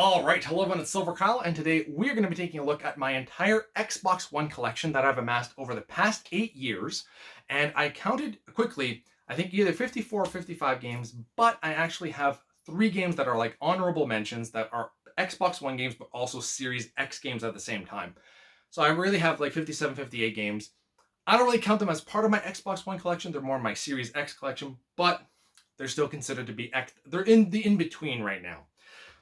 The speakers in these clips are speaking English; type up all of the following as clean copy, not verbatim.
All right, hello everyone, it's silverkyle, and today we're going to be taking a look at my entire Xbox One collection that I've amassed over the past 8 years. And I counted quickly, I think either 54 or 55 games, but I actually have 3 games that are like honorable mentions that are Xbox One games, but also Series X games at the same time. So I really have like 57, 58 games. I don't really count them as part of my Xbox One collection, they're more my Series X collection, but they're still considered to be X. They're in the in-between right now.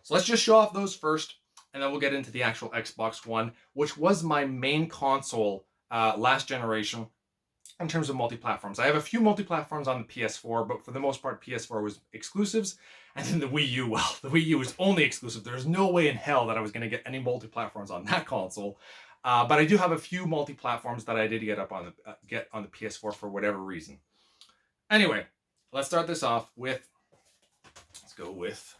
So let's just show off those first, and then we'll get into the actual Xbox One, which was my main console last generation in terms of multi-platforms. I have a few multi-platforms on the PS4, but for the most part, PS4 was exclusives. And then the Wii U, well, the Wii U was only exclusive. There's no way in hell that I was going to get any multi-platforms on that console. But I do have a few multi-platforms that I did get on the PS4 for whatever reason. Anyway, let's start this off with, let's go with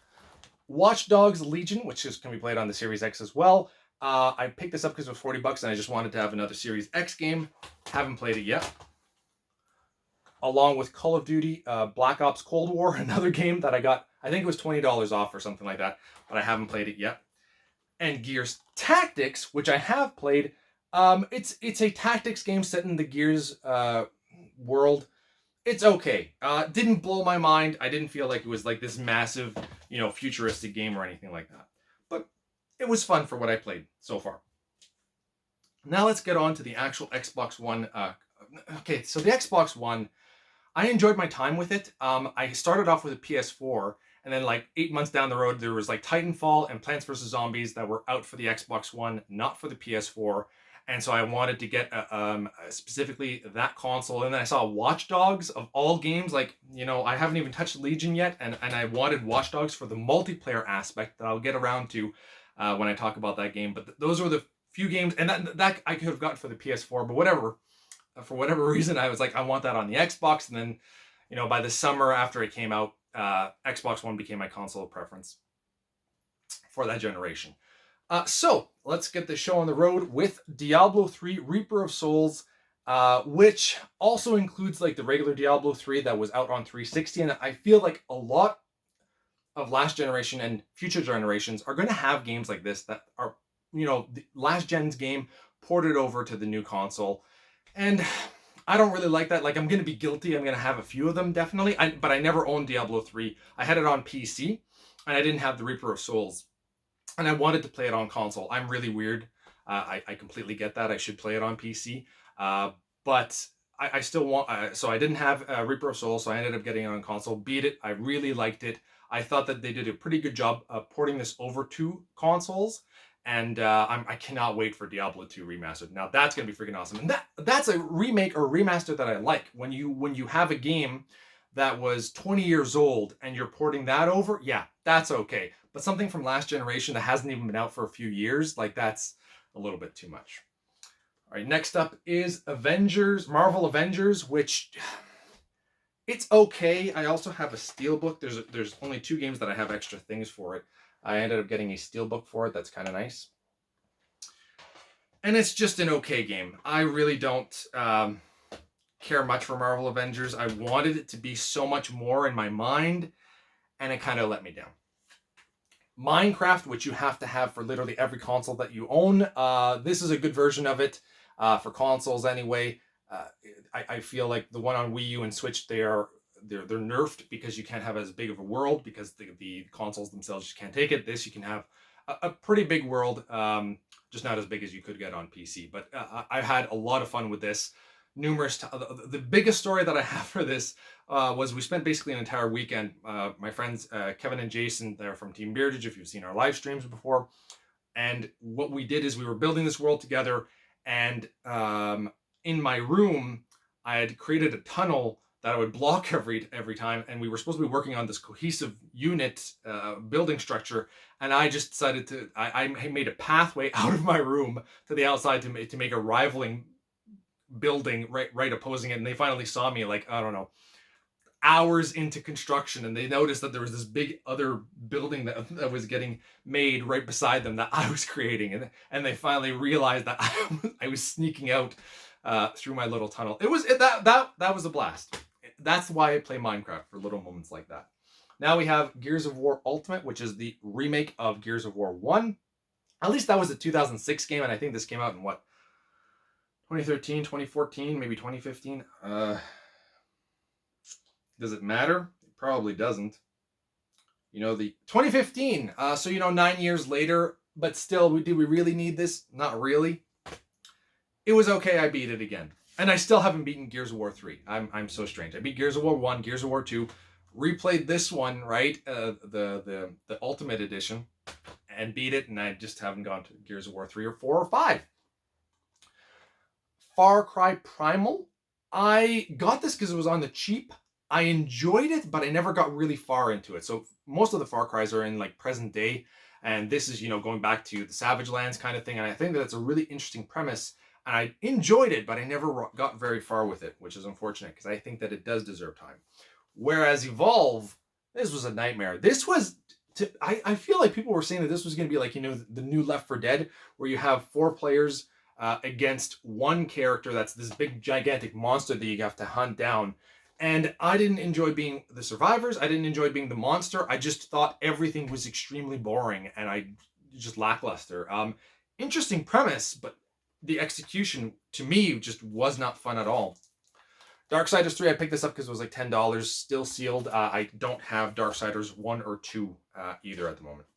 Watch Dogs Legion, which is going to be played on the Series X as well. I picked this up because it was $40 and I just wanted to have another Series X game. Haven't played it yet. Along with Call of Duty Black Ops Cold War, another game that I got, I think it was $20 off or something like that, but I haven't played it yet. And Gears Tactics, which I have played. It's a tactics game set in the Gears world. It's okay. Didn't blow my mind. I didn't feel like it was like this massive, futuristic game or anything like that. But it was fun for what I played so far. Now let's get on to the actual Xbox One. Okay, so the Xbox One, I enjoyed my time with it. I started off with a PS4, and then like 8 months down the road, there was like Titanfall and Plants vs. Zombies that were out for the Xbox One, not for the PS4. And so I wanted to get specifically that console. And then I saw Watch Dogs of all games. Like, I haven't even touched Legion yet. And I wanted Watch Dogs for the multiplayer aspect that I'll get around to when I talk about that game. But those were the few games. And that I could have gotten for the PS4. But whatever. For whatever reason, I was like, I want that on the Xbox. And then, by the summer after it came out, Xbox One became my console of preference for that generation. So let's get the show on the road with Diablo 3 Reaper of Souls, which also includes like the regular Diablo 3 that was out on 360. And I feel like a lot of last generation and future generations are going to have games like this that are, the last gen's game ported over to the new console. And I don't really like that. Like, I'm going to be guilty. I'm going to have a few of them, definitely. But I never owned Diablo 3. I had it on PC, and I didn't have the Reaper of Souls. And I wanted to play it on console. I'm really weird. I completely get that. I should play it on PC. But I still want... so I didn't have Reaper of Souls, so I ended up getting it on console. Beat it. I really liked it. I thought that they did a pretty good job of porting this over to consoles. And I cannot wait for Diablo 2 Remastered. Now, that's going to be freaking awesome. And that's a remake or remaster that I like. When you have a game that was 20 years old and you're porting that over, yeah, that's okay. But something from last generation that hasn't even been out for a few years, like that's a little bit too much. All right, next up is Marvel Avengers, which it's okay. I also have a Steelbook. There's only 2 games that I have extra things for it. I ended up getting a Steelbook for it. That's kind of nice. And it's just an okay game. I really don't care much for Marvel Avengers. I wanted it to be so much more in my mind, and it kind of let me down. Minecraft, which you have to have for literally every console that you own. This is a good version of it for consoles anyway. I feel like the one on Wii U and Switch, they're nerfed because you can't have as big of a world because the consoles themselves just can't take it. This, you can have a pretty big world, just not as big as you could get on PC. But I've had a lot of fun with this. The biggest story that I have for this was we spent basically an entire weekend. My friends Kevin and Jason, they're from Team Beardage, if you've seen our live streams before. And what we did is we were building this world together. And in my room, I had created a tunnel that I would block every time, and we were supposed to be working on this cohesive unit building structure, and I just decided to, I made a pathway out of my room to the outside to make a rivaling building right opposing it, and they finally saw me like, I don't know, hours into construction, and they noticed that there was this big other building that was getting made right beside them that I was creating, and they finally realized that I was sneaking out through my little tunnel. That was a blast. That's why I play Minecraft, for little moments like that. Now we have Gears of War Ultimate, which is the remake of Gears of War 1. At least that was a 2006 game, and I think this came out in what? 2013, 2014, maybe 2015. Does it matter? It probably doesn't. You know, the 2015. So, 9 years later, but still, did we really need this? Not really. It was okay. I beat it again. And I still haven't beaten Gears of War 3. I'm so strange. I beat Gears of War 1, Gears of War 2, replayed this one, right? The Ultimate Edition, and beat it, and I just haven't gone to Gears of War 3 or 4 or 5. Far Cry Primal. I got this because it was on the cheap. I enjoyed it, but I never got really far into it. So most of the Far Cries are in like present day, and this is, going back to the Savage Lands kind of thing. And I think that it's a really interesting premise, and I enjoyed it, but I never got very far with it, which is unfortunate because I think that it does deserve time. Whereas Evolve, this was a nightmare. This was, I feel like people were saying that this was going to be like, the new Left 4 Dead, where you have 4 players against one character that's this big gigantic monster that you have to hunt down. And I didn't enjoy being the survivors. I didn't enjoy being the monster. I just thought everything was extremely boring and I just lackluster. Interesting premise, but the execution to me just was not fun at all. Darksiders 3, I picked this up because it was like $10, still sealed. I don't have Darksiders 1 or 2 either at the moment.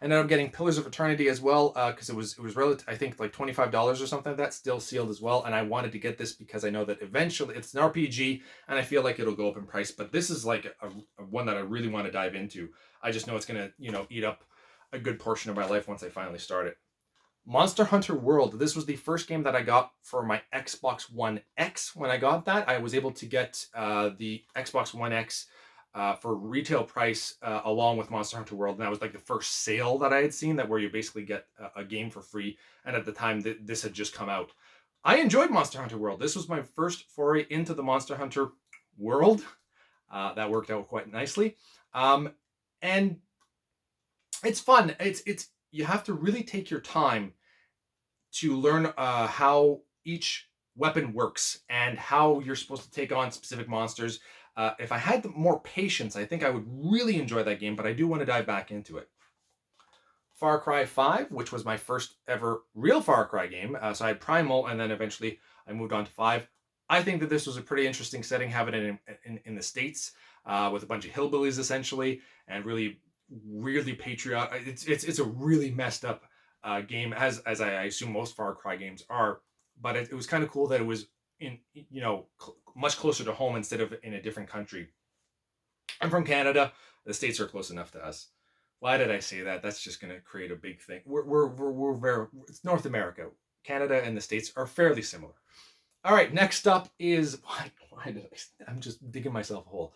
And then I'm getting Pillars of Eternity as well because it was relative, I think like $25 or something like that, still sealed as well. And I wanted to get this because I know that eventually it's an RPG and I feel like it'll go up in price. But this is like a one that I really want to dive into. I just know it's going to, eat up a good portion of my life once I finally start it. Monster Hunter World. This was the first game that I got for my Xbox One X. When I got that, I was able to get the Xbox One X for retail price along with Monster Hunter World, and that was like the first sale that I had seen that where you basically get a game for free. And at the time, this had just come out. I enjoyed Monster Hunter World. This was my first foray into the Monster Hunter world. That worked out quite nicely, and it's fun. It's you have to really take your time to learn how each weapon works and how you're supposed to take on specific monsters. If I had more patience, I think I would really enjoy that game, but I do want to dive back into it. Far Cry 5, which was my first ever real Far Cry game. So I had Primal, and then eventually I moved on to 5. I think that this was a pretty interesting setting, having it in the States with a bunch of hillbillies, essentially, and really, really patriotic. It's a really messed up game, as I assume most Far Cry games are. But it was kind of cool that it was in, much closer to home instead of in a different country. I'm from Canada. The States are close enough to us. Why did I say that? That's just going to create a big thing. We're very, it's North America. Canada and the States are fairly similar. All right, next up is, why did I'm just digging myself a hole.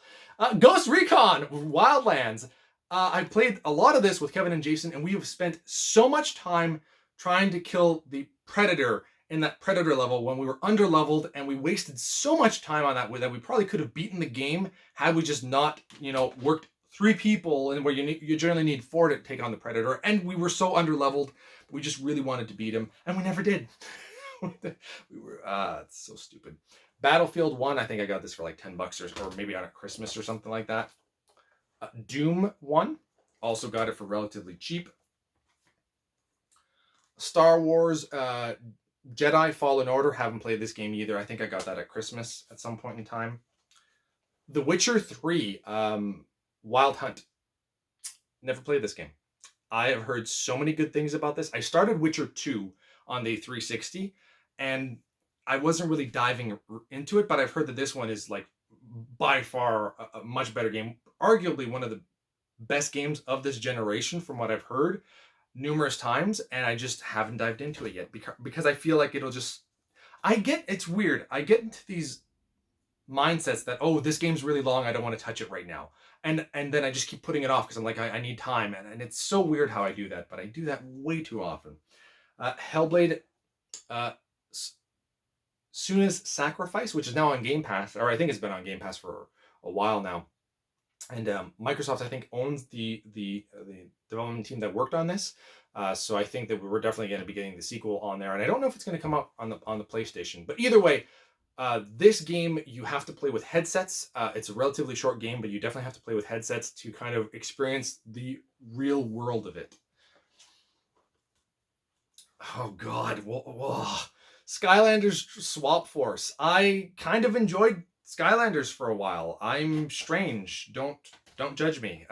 Ghost Recon Wildlands. I played a lot of this with Kevin and Jason, and we have spent so much time trying to kill the Predator in that Predator level when we were under-leveled, and we wasted so much time on that we probably could have beaten the game had we just not, worked 3 people, and where you generally need 4 to take on the Predator, and we were so under-leveled, we just really wanted to beat him, and we never did. It's so stupid. Battlefield 1, I think I got this for like $10 or maybe on a Christmas or something like that. Doom 1, also got it for relatively cheap. Star Wars Jedi Fallen Order, haven't played this game either. I think I got that at Christmas at some point in time. The Witcher 3 Wild Hunt, never played this game. I have heard so many good things about this. I started Witcher 2 on the 360, and I wasn't really diving into it, but I've heard that this one is like by far a much better game. Arguably one of the best games of this generation from what I've heard numerous times, and I just haven't dived into it yet because I feel like it'll just... it's weird. I get into these mindsets that, oh, this game's really long, I don't want to touch it right now. And then I just keep putting it off because I'm like, I need time. And it's so weird how I do that, but I do that way too often. Hellblade, Suna's Sacrifice, which is now on Game Pass, or I think it's been on Game Pass for a while now. And Microsoft, I think, owns the development team that worked on this. So I think that we're definitely going to be getting the sequel on there. And I don't know if it's going to come out on the PlayStation. But either way, This game, you have to play with headsets. It's a relatively short game, but you definitely have to play with headsets to kind of experience the real world of it. Oh God, whoa. Skylanders Swap Force. I kind of enjoyed Skylanders for a while. I'm strange. Don't judge me.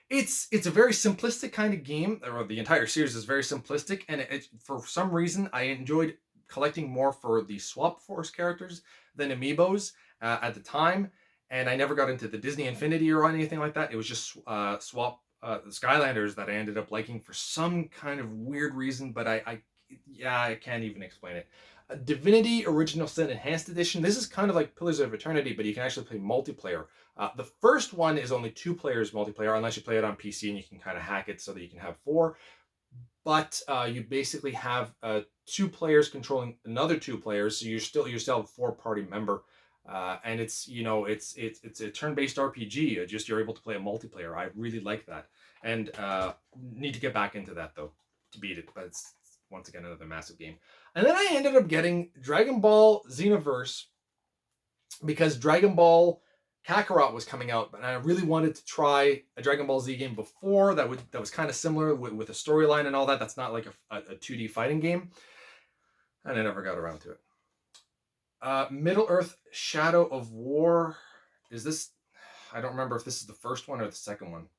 It's a very simplistic kind of game, or the entire series is very simplistic, and for some reason I enjoyed collecting more for the Swap Force characters than amiibos at the time, and I never got into the Disney Infinity or anything like that. It was just the Skylanders that I ended up liking for some kind of weird reason, but I can't even explain it. Divinity Original Sin Enhanced Edition. This is kind of like Pillars of Eternity, but you can actually play multiplayer. The first one is only 2 players multiplayer, unless you play it on PC and you can kind of hack it so that you can have 4. But you basically have 2 players controlling another 2 players, so you're still a 4-party member. And it's a turn-based RPG. Just you're able to play a multiplayer. I really like that, and need to get back into that though to beat it. But it's once again another massive game. And then I ended up getting Dragon Ball Xenoverse because Dragon Ball Kakarot was coming out, and I really wanted to try a Dragon Ball Z game before that was kind of similar with a storyline and all that. That's not like a 2D fighting game, and I never got around to it. Middle-earth Shadow of War. Is this? I don't remember if this is the first one or the second one.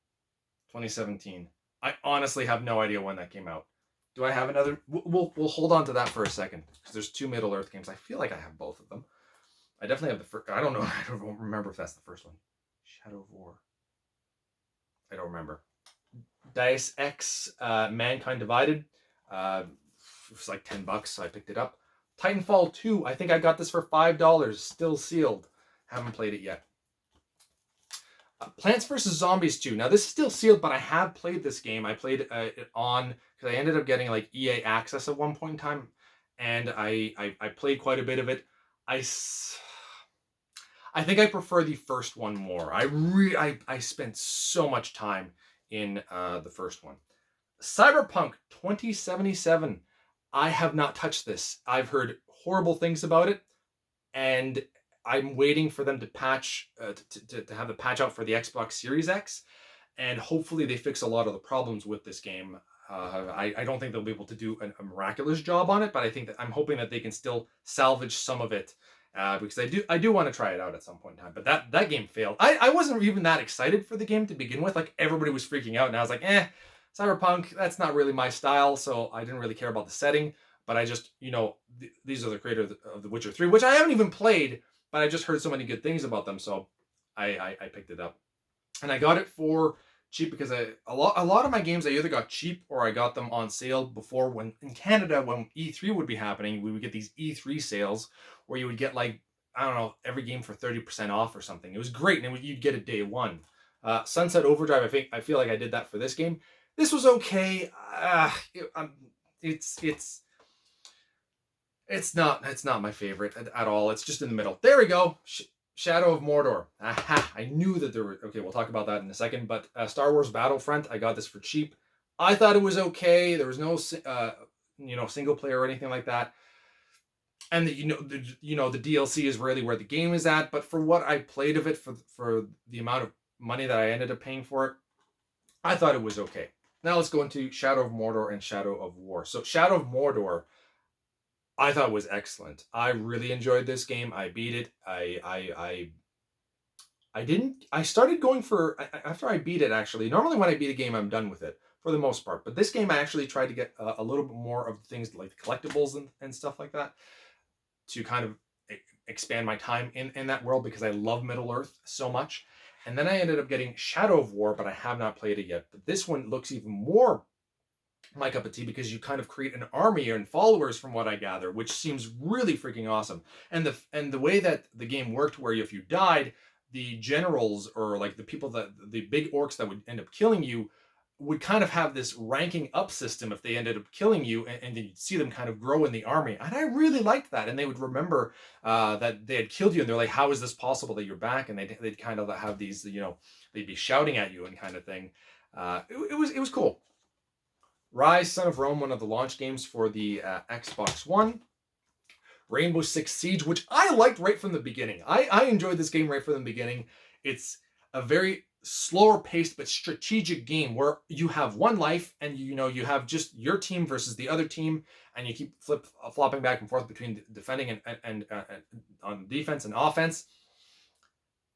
2017. I honestly have no idea when that came out. Do I have another? We'll hold on to that for a second because there's 2 Middle-earth games. I feel like I have both of them. I definitely have the first. I don't know. I don't remember if that's the first one. Shadow of War. I don't remember. Deus Ex Mankind Divided. It was like $10, so I picked it up. Titanfall 2. I think I got this for $5. Still sealed. Haven't played it yet. Plants vs. Zombies 2. Now, this is still sealed, but I have played this game. I played it on, because I ended up getting like EA access at one point in time, and I played quite a bit of it. I think I prefer the first one more. I spent so much time in the first one. Cyberpunk 2077. I have not touched this. I've heard horrible things about it, and I'm waiting for them to patch to have the patch out for the Xbox Series X, and hopefully they fix a lot of the problems with this game. I don't think they'll be able to do a miraculous job on it, but I'm hoping that they can still salvage some of it, because I do want to try it out at some point in time. But that game failed. I wasn't even that excited for the game to begin with. Like, everybody was freaking out, and I was like, Cyberpunk, that's not really my style, so I didn't really care about the setting. But I just, these are the creators of The Witcher 3, which I haven't even played, but I just heard so many good things about them, so I picked it up. And I got it for cheap because a lot of my games I either got cheap or I got them on sale before. When in Canada, when E3 would be happening, we would get these E3 sales where you would get, like, I don't know, every game for 30% off or something. It was great, and you'd get it day one. Sunset Overdrive, I feel like I did that for this game. This was okay. It's not my favorite at all. It's just in the middle. There we go. Shadow of Mordor. Aha! I knew that there were. Okay, we'll talk about that in a second. But Star Wars Battlefront, I got this for cheap. I thought it was okay. There was no, single player or anything like that. And the DLC is really where the game is at. But for what I played of it, for the amount of money that I ended up paying for it, I thought it was okay. Now let's go into Shadow of Mordor and Shadow of War. So Shadow of Mordor, I thought was excellent. I really enjoyed this game. I beat it. I started going for, after I beat it, actually. Normally when I beat a game, I'm done with it for the most part. But this game, I actually tried to get a little bit more of things like collectibles and stuff like that to kind of expand my time in that world, because I love Middle-earth so much. And then I ended up getting Shadow of War, but I have not played it yet. But this one looks even more my cup of tea, because you kind of create an army and followers, from what I gather, which seems really freaking awesome. And the way that the game worked, where if you died, the generals, or like the people the big orcs that would end up killing you, would kind of have this ranking up system if they ended up killing you, and then you'd see them kind of grow in the army. And I really liked that. And they would remember that they had killed you, and they're like, how is this possible that you're back? And they'd kind of have these, they'd be shouting at you and kind of thing. It was cool. Rise, Son of Rome, one of the launch games for the Xbox One. Rainbow Six Siege, which I liked right from the beginning. I enjoyed this game right from the beginning. It's a very slower paced but strategic game where you have one life and you have just your team versus the other team, and you keep flopping back and forth between defending and on defense and offense.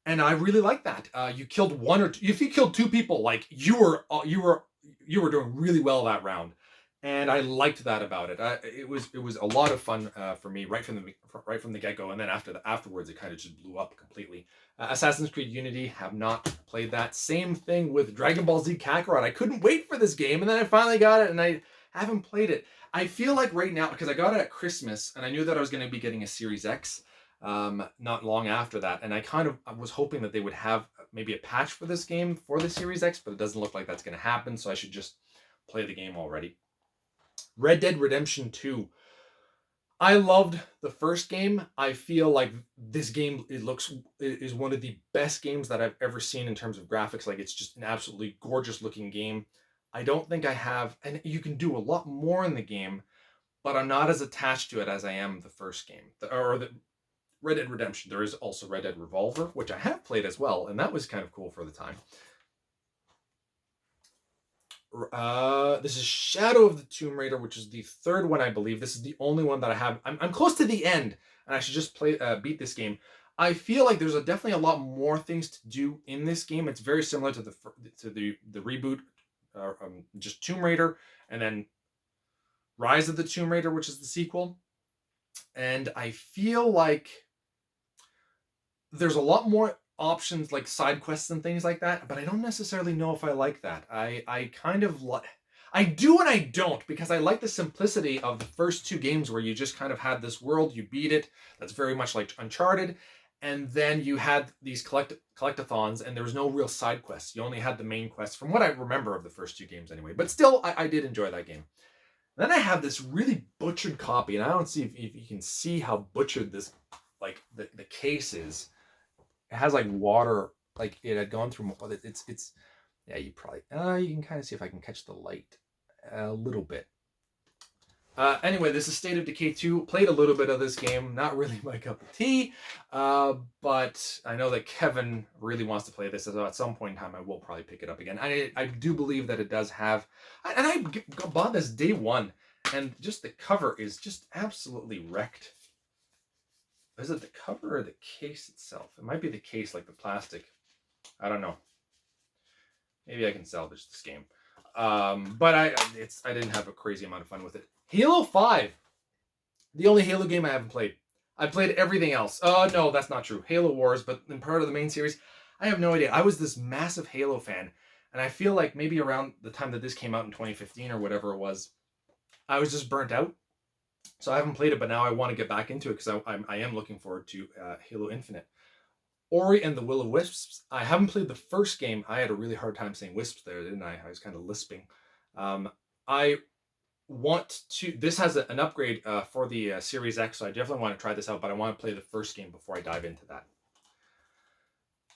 And I really like that. You killed one or two. If you killed two people, like you were doing really well that round, and I liked that about it. It was a lot of fun for me right from the get go, and then afterwards it kind of just blew up completely. Assassin's Creed Unity, have not played that. Same thing with Dragon Ball Z Kakarot. I couldn't wait for this game, and then I finally got it, and I haven't played it. I feel like right now, because I got it at Christmas, and I knew that I was going to be getting a Series X not long after that, and I was hoping that they would have maybe a patch for this game for the Series X, but it doesn't look like that's going to happen, so I should just play the game already. Red Dead Redemption 2. I loved the first game. I feel like this game is one of the best games that I've ever seen in terms of graphics. Like, it's just an absolutely gorgeous looking game. I don't think I have, and you can do a lot more in the game, but I'm not as attached to it as I am the first game, the Red Dead Redemption. There is also Red Dead Revolver, which I have played as well, and that was kind of cool for the time. This is Shadow of the Tomb Raider, which is the third one, I believe. This is the only one that I have. I'm close to the end, and I should just beat this game. I feel like there's definitely a lot more things to do in this game. It's very similar to the reboot, just Tomb Raider, and then Rise of the Tomb Raider, which is the sequel. And I feel like there's a lot more options, like side quests and things like that, but I don't necessarily know if I like that. I kind of like, I do and I don't, because I like the simplicity of the first two games where you just kind of had this world, you beat it, that's very much like Uncharted, and then you had these collectathons, and there was no real side quests. You only had the main quests, from what I remember of the first two games anyway, but still, I did enjoy that game. Then I have this really butchered copy, and I don't see if you can see how butchered this, like, the case is. It has like water, like it had gone through. It's yeah. You probably you can kind of see if I can catch the light a little bit. Anyway, this is State of Decay 2. Played a little bit of this game. Not really my cup of tea, but I know that Kevin really wants to play this. So at some point in time, I will probably pick it up again. I do believe that it does have, and I bought this day one, and just the cover is just absolutely wrecked. Is it the cover or the case itself? It might be the case, like the plastic. I don't know. Maybe I can salvage this game. But I didn't have a crazy amount of fun with it. Halo 5. The only Halo game I haven't played. I've played everything else. Oh, no, that's not true. Halo Wars, but in part of the main series, I have no idea. I was this massive Halo fan, and I feel like maybe around the time that this came out in 2015 or whatever it was, I was just burnt out. So I haven't played it, but now I want to get back into it because I am looking forward to Halo Infinite. Ori and the Will of Wisps. I haven't played the first game. I had a really hard time saying wisps there, didn't I? I was kind of lisping. I want to... This has an upgrade for the Series X, so I definitely want to try this out, but I want to play the first game before I dive into that.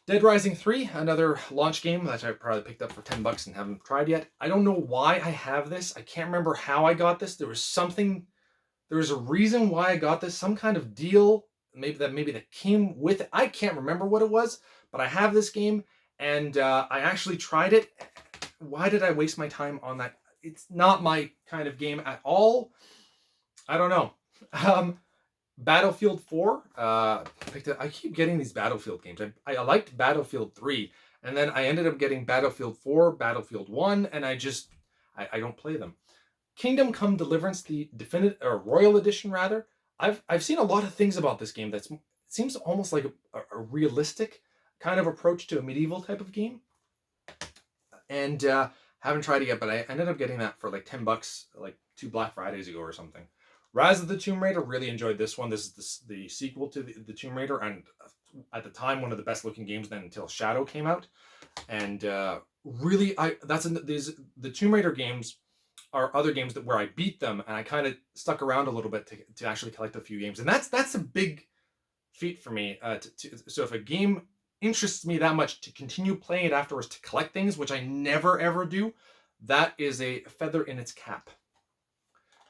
Dead Rising 3, another launch game that I probably picked up for $10 and haven't tried yet. I don't know why I have this. I can't remember how I got this. There was a reason why I got this, some kind of deal, maybe that came with it. I can't remember what it was, but I have this game, and I actually tried it. Why did I waste my time on that? It's not my kind of game at all. I don't know. Battlefield 4. I keep getting these Battlefield games. I liked Battlefield 3, and then I ended up getting Battlefield 4, Battlefield 1, and I don't play them. Kingdom Come Deliverance, the definitive or Royal Edition rather. I've seen a lot of things about this game that seems almost like a realistic kind of approach to a medieval type of game. And haven't tried it yet, but I ended up getting that for like $10 like 2 Black Fridays ago or something. Rise of the Tomb Raider, really enjoyed this one. This is the sequel to the Tomb Raider, and at the time one of the best looking games then until Shadow came out. And really, the Tomb Raider games are other games where I beat them, and I kind of stuck around a little bit to actually collect a few games, and that's a big feat for me. So if a game interests me that much to continue playing it afterwards to collect things, which I never ever do, that is a feather in its cap.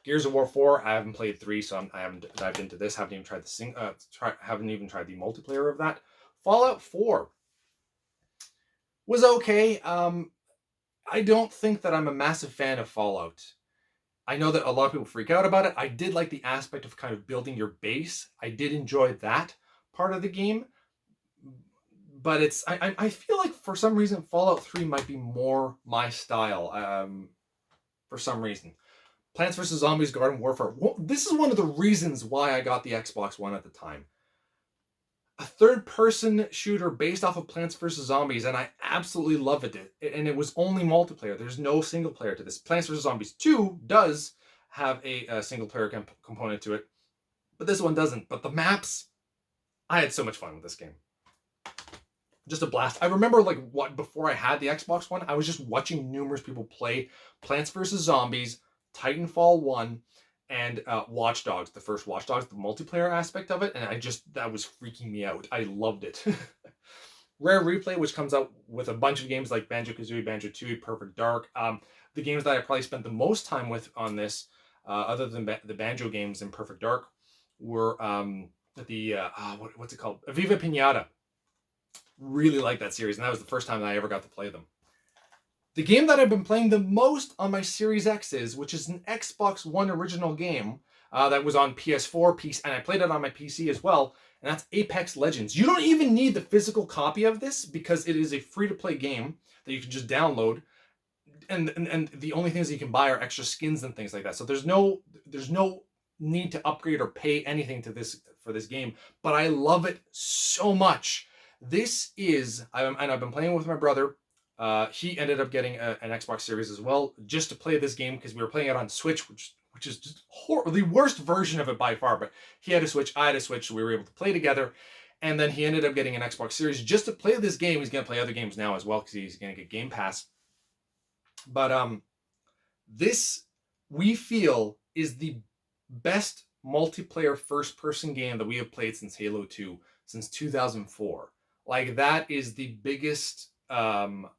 Gears of War 4, I haven't played 3, so I haven't dived into this. Haven't even tried haven't even tried the multiplayer of that. Fallout 4 was okay. I don't think that I'm a massive fan of Fallout. I know that a lot of people freak out about it. I did like the aspect of kind of building your base. I did enjoy that part of the game. But I feel like for some reason Fallout 3 might be more my style. For some reason. Plants vs. Zombies Garden Warfare. Well, this is one of the reasons why I got the Xbox One at the time. A third-person shooter based off of Plants vs. Zombies, and I absolutely loved it. And it was only multiplayer. There's no single player to this. Plants vs. Zombies 2 does have a single-player component to it, but this one doesn't. But the maps, I had so much fun with this game. Just a blast. I remember before I had the Xbox One, I was just watching numerous people play Plants vs. Zombies, Titanfall 1, and Watch Dogs, the first Watch Dogs, the multiplayer aspect of it, and that was freaking me out. I loved it. Rare Replay, which comes out with a bunch of games like Banjo-Kazooie, Banjo-Tooie, Perfect Dark. The games that I probably spent the most time with on this, other than the Banjo games and Perfect Dark, were what's it called? Viva Pinata. Really like that series, and that was the first time that I ever got to play them. The game that I've been playing the most on my Series X which is an Xbox One original game that was on PS4, PC, and I played it on my PC as well, and that's Apex Legends. You don't even need the physical copy of this because it is a free-to-play game that you can just download, and the only things that you can buy are extra skins and things like that. So there's no need to upgrade or pay anything for this game, but I love it so much. This is, and I've been playing with my brother. He ended up getting an Xbox Series as well, just to play this game because we were playing it on Switch, which is just the worst version of it by far. But he had a Switch, I had a Switch, so we were able to play together. And then he ended up getting an Xbox Series just to play this game. He's going to play other games now as well because he's going to get Game Pass. But this, we feel, is the best multiplayer first-person game that we have played since Halo 2, since 2004. Like, that is the biggest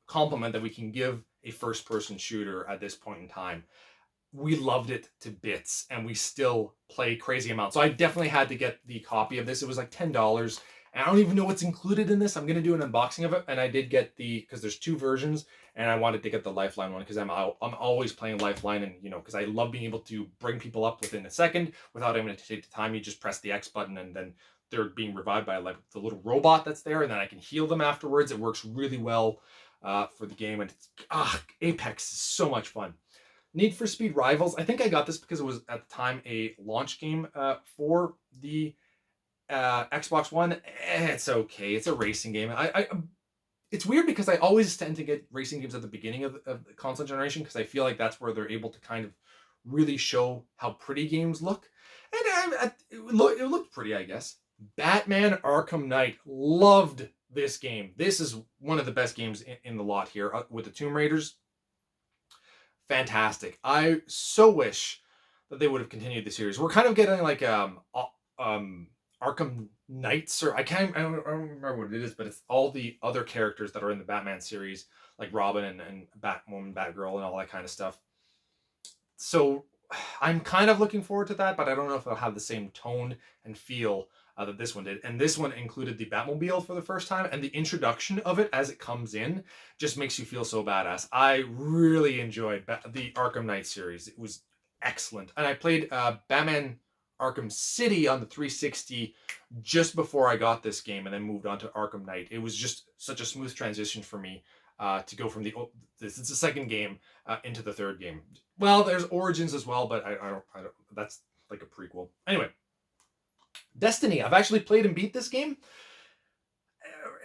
compliment that we can give a first-person shooter at this point in time. We loved it to bits, and we still play crazy amounts. So I definitely had to get the copy of this. It was like $10, and I don't even know what's included in this. I'm going to do an unboxing of it, and I did get because there's 2 versions, and I wanted to get the Lifeline one because I'm always playing Lifeline, and because I love being able to bring people up within a second without having to take the time. You just press the X button, and then they're being revived by the little robot that's there, and then I can heal them afterwards. It works really well for the game, and Apex is so much fun. Need for Speed Rivals. I think I got this because it was at the time a launch game for the Xbox One. It's okay. It's a racing game. It's weird because I always tend to get racing games at the beginning of the console generation because I feel like that's where they're able to kind of really show how pretty games look. And it looked pretty, I guess. Batman Arkham Knight. Loved this game. This is one of the best games in the lot here with the Tomb Raiders. Fantastic. I so wish that they would have continued the series. We're kind of getting like Arkham Knights, or I don't remember what it is, but it's all the other characters that are in the Batman series, like Robin and Batwoman, Batgirl, and all that kind of stuff. So I'm kind of looking forward to that, but I don't know if it'll have the same tone and feel that this one did. And this one included the Batmobile for the first time, and the introduction of it as it comes in just makes you feel so badass. I really enjoyed the Arkham Knight series. It was excellent. And I played Batman Arkham City on the 360 just before I got this game, and then moved on to Arkham Knight. It was just such a smooth transition for me to go from it's the second game into the third game. Well, there's Origins as well, but I don't. That's like a prequel. Anyway, Destiny. I've actually played and beat this game,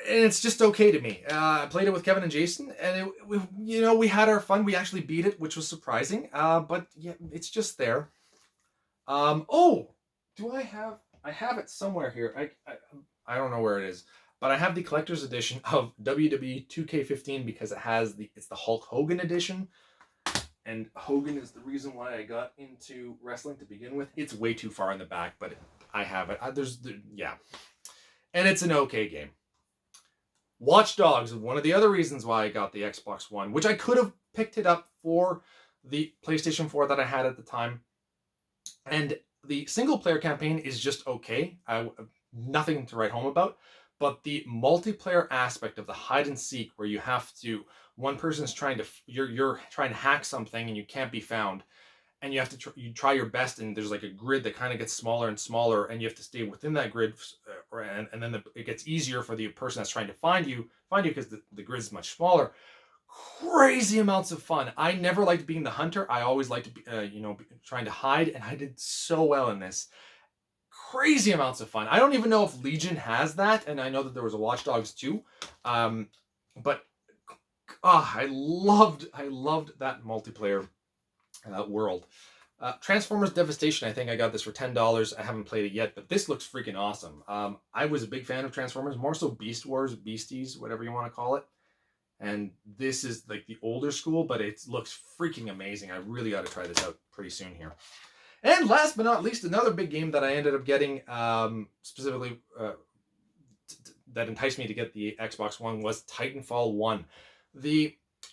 and it's just okay to me. I played it with Kevin and Jason, and we had our fun. We actually beat it, which was surprising. But yeah, it's just there. Do I have? I have it somewhere here. I don't know where it is, but I have the collector's edition of WWE 2K15 because it's the Hulk Hogan edition. And Hogan is the reason why I got into wrestling to begin with. It's way too far in the back, but I have it. And it's an okay game. Watch Dogs, one of the other reasons why I got the Xbox One, which I could have picked it up for the PlayStation 4 that I had at the time. And the single player campaign is just okay. Nothing to write home about. But the multiplayer aspect of the hide and seek, where you have to, one person's trying to, you're trying to hack something and you can't be found, and you have to you try your best, and there's like a grid that kind of gets smaller and smaller, and you have to stay within that grid, and then it gets easier for the person that's trying to find you because the grid is much smaller. Crazy amounts of fun. I never liked being the hunter. I always liked to be, trying to hide, and I did so well in this. Crazy amounts of fun. I don't even know if Legion has that, and I know that there was a Watch Dogs too, but I loved that multiplayer world. Transformers Devastation, I think I got this for $10. I haven't played it yet, but this looks freaking awesome. I was a big fan of Transformers, more so Beast Wars, Beasties, whatever you want to call it. And this is like the older school, but it looks freaking amazing. I really got to try this out pretty soon here. And last but not least, another big game that I ended up getting, specifically that enticed me to get the Xbox One, was Titanfall 1.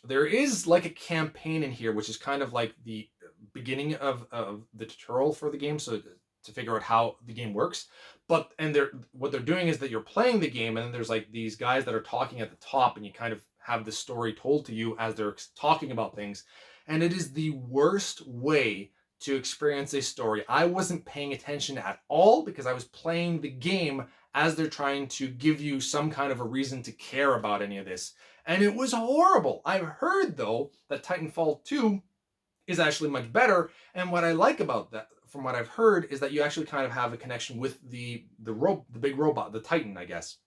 There is like a campaign in here, which is kind of like the beginning of the tutorial for the game, so to figure out how the game works. What they're doing is that you're playing the game, and then there's like these guys that are talking at the top, and you kind of have the story told to you as they're talking about things. And it is the worst way to experience a story. I wasn't paying attention at all because I was playing the game as they're trying to give you some kind of a reason to care about any of this. And it was horrible. I've heard, though, that Titanfall 2 is actually much better. And what I like about that, from what I've heard, is that you actually kind of have a connection with the big robot, the Titan, I guess.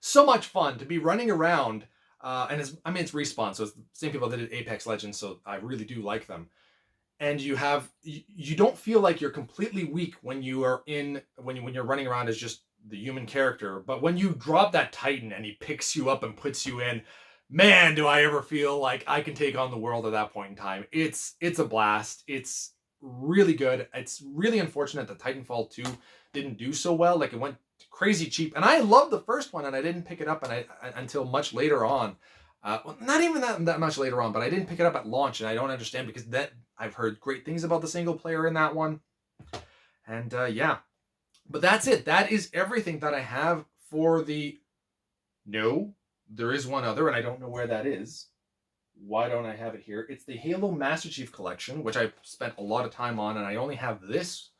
So much fun to be running around. And it's Respawn, so it's the same people that did Apex Legends, so I really do like them. And you don't feel like you're completely weak when you're running around as just the human character. But when you drop that Titan and he picks you up and puts you in, man, do I ever feel like I can take on the world at that point in time. It's a blast. It's really good. It's really unfortunate that Titanfall 2 didn't do so well. Like, it went crazy cheap. And I loved the first one, and I didn't pick it up until much later on. Well, not even that much later on, but I didn't pick it up at launch, and I don't understand, because I've heard great things about the single player in that one. And yeah. But that's it. That is everything that I have for the... No, there is one other, and I don't know where that is. Why don't I have it here? It's the Halo Master Chief Collection, which I've spent a lot of time on, and I only have this,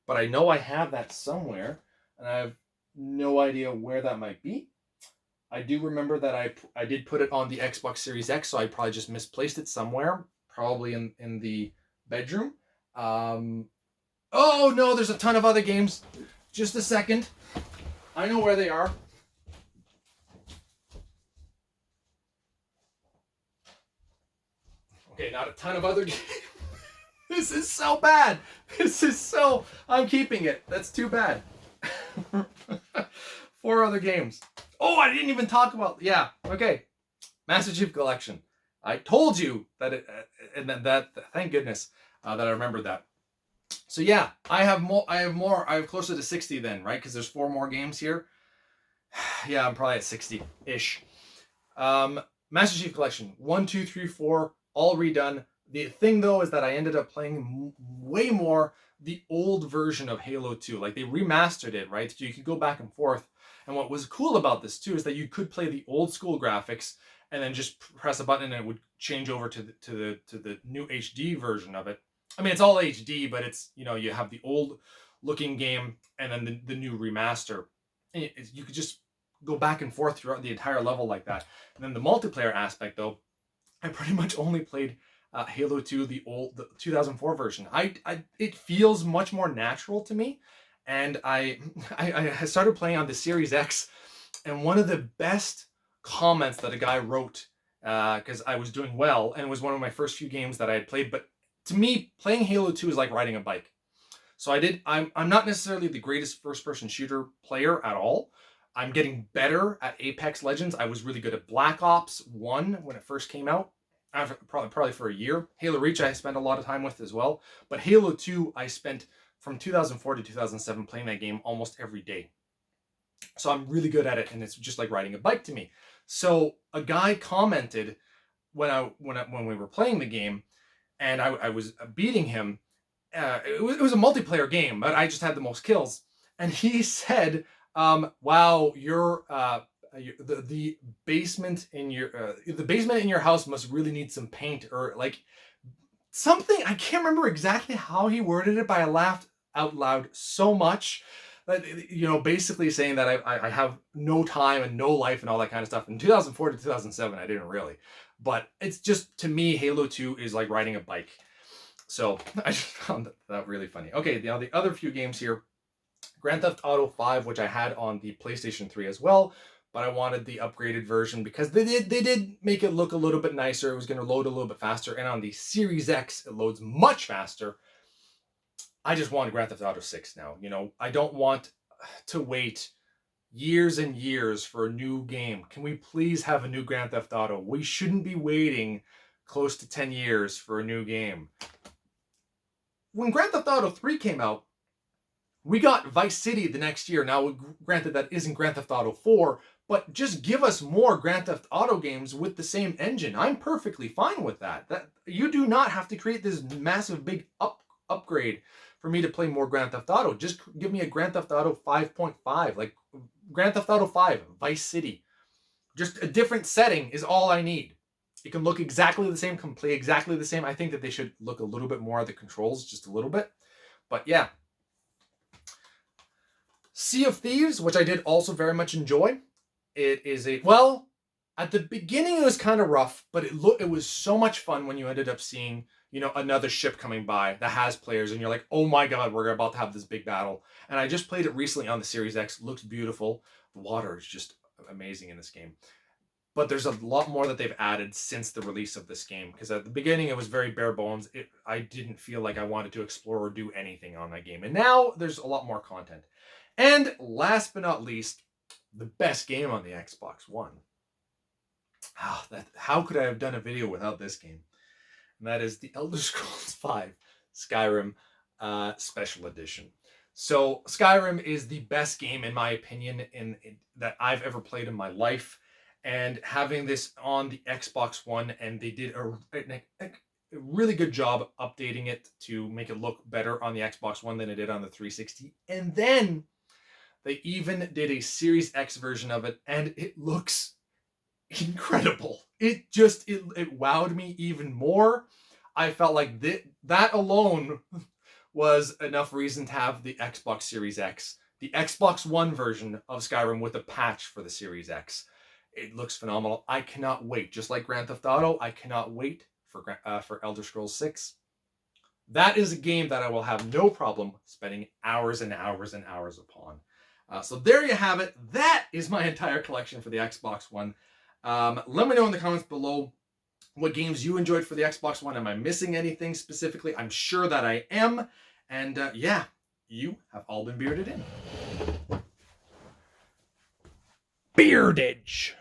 but I know I have that somewhere, and I have no idea where that might be. I do remember that I did put it on the Xbox Series X, so I probably just misplaced it somewhere, probably in the bedroom. Oh no, there's a ton of other games. Just a second. I know where they are. Okay, not a ton of other games. This is so bad. I'm keeping it. That's too bad. 4 other games. Oh, I didn't even talk about... Yeah, okay. Master Chief Collection. I told you that thank goodness that I remembered that. So yeah, I have more. I have closer to 60 then, right? Because there's 4 more games here. Yeah, I'm probably at 60-ish. Master Chief Collection. 1, 2, 3, 4, all redone. The thing, though, is that I ended up playing way more the old version of Halo 2. Like, they remastered it, right? So you could go back and forth. And what was cool about this, too, is that you could play the old school graphics and then just press a button and it would change over to the new HD version of it. I mean, it's all HD, but it's, you have the old looking game and then the new remaster. And you could just go back and forth throughout the entire level like that. And then the multiplayer aspect, though, I pretty much only played Halo 2, the 2004 version. It feels much more natural to me. And I started playing on the Series X, and one of the best comments that a guy wrote, because I was doing well, and it was one of my first few games that I had played, but to me, playing Halo 2 is like riding a bike. So I'm not necessarily the greatest first-person shooter player at all. I'm getting better at Apex Legends. I was really good at Black Ops 1 when it first came out. Probably for a year. Halo Reach I spent a lot of time with as well. But Halo 2 I spent from 2004 to 2007 playing that game almost every day. So I'm really good at it, and it's just like riding a bike to me. So a guy commented when we were playing the game, and I was beating him, it was a multiplayer game, but I just had the most kills. And he said, "Wow, the basement in your house must really need some paint," or like something. I can't remember exactly how he worded it, but I laughed out loud so much. Basically saying that I have no time and no life and all that kind of stuff. In 2004 to 2007, I didn't really. But it's just, to me, Halo 2 is like riding a bike. So I just found that really funny. Okay, now the other few games here. Grand Theft Auto 5, which I had on the PlayStation 3 as well, but I wanted the upgraded version because they did make it look a little bit nicer. It was going to load a little bit faster, and on the Series X, it loads much faster. I just want Grand Theft Auto 6 now. I don't want to wait years and years for a new game. Can we please have a new Grand Theft Auto? We shouldn't be waiting close to 10 years for a new game. When Grand Theft Auto 3 came out, we got Vice City the next year. Now, granted, that isn't Grand Theft Auto 4, but just give us more Grand Theft Auto games with the same engine. I'm perfectly fine with that. You do not have to create this massive big upgrade for me to play more Grand Theft Auto. Just give me a Grand Theft Auto 5.5, like Grand Theft Auto 5, Vice City. Just a different setting is all I need. It can look exactly the same, can play exactly the same. I think that they should look a little bit more at the controls, just a little bit. But yeah. Sea of Thieves, which I did also very much enjoy. It is at the beginning it was kind of rough, but it was so much fun when you ended up seeing, another ship coming by that has players, and you're like, oh my god, we're about to have this big battle. And I just played it recently on the Series X. It looks beautiful. The water is just amazing in this game. But there's a lot more that they've added since the release of this game, because at the beginning it was very bare bones. I didn't feel like I wanted to explore or do anything on that game. And now there's a lot more content. And last but not least, the best game on the Xbox One. How could I have done a video without this game? And that is the Elder Scrolls V Skyrim Special Edition. So Skyrim is the best game, in my opinion, that I've ever played in my life. And having this on the Xbox One, and they did a really good job updating it to make it look better on the Xbox One than it did on the 360. And then they even did a Series X version of it, and it looks incredible. It wowed me even more. I felt like that alone was enough reason to have the Xbox Series X, the Xbox One version of Skyrim with a patch for the Series X. It looks phenomenal. I cannot wait. Just like Grand Theft Auto, I cannot wait for Elder Scrolls 6. That is a game that I will have no problem spending hours and hours and hours upon. So there you have it. That is my entire collection for the Xbox One. Let me know in the comments below what games you enjoyed for the Xbox One. Am I missing anything specifically? I'm sure that I am. And yeah, you have all been bearded in. Beardage.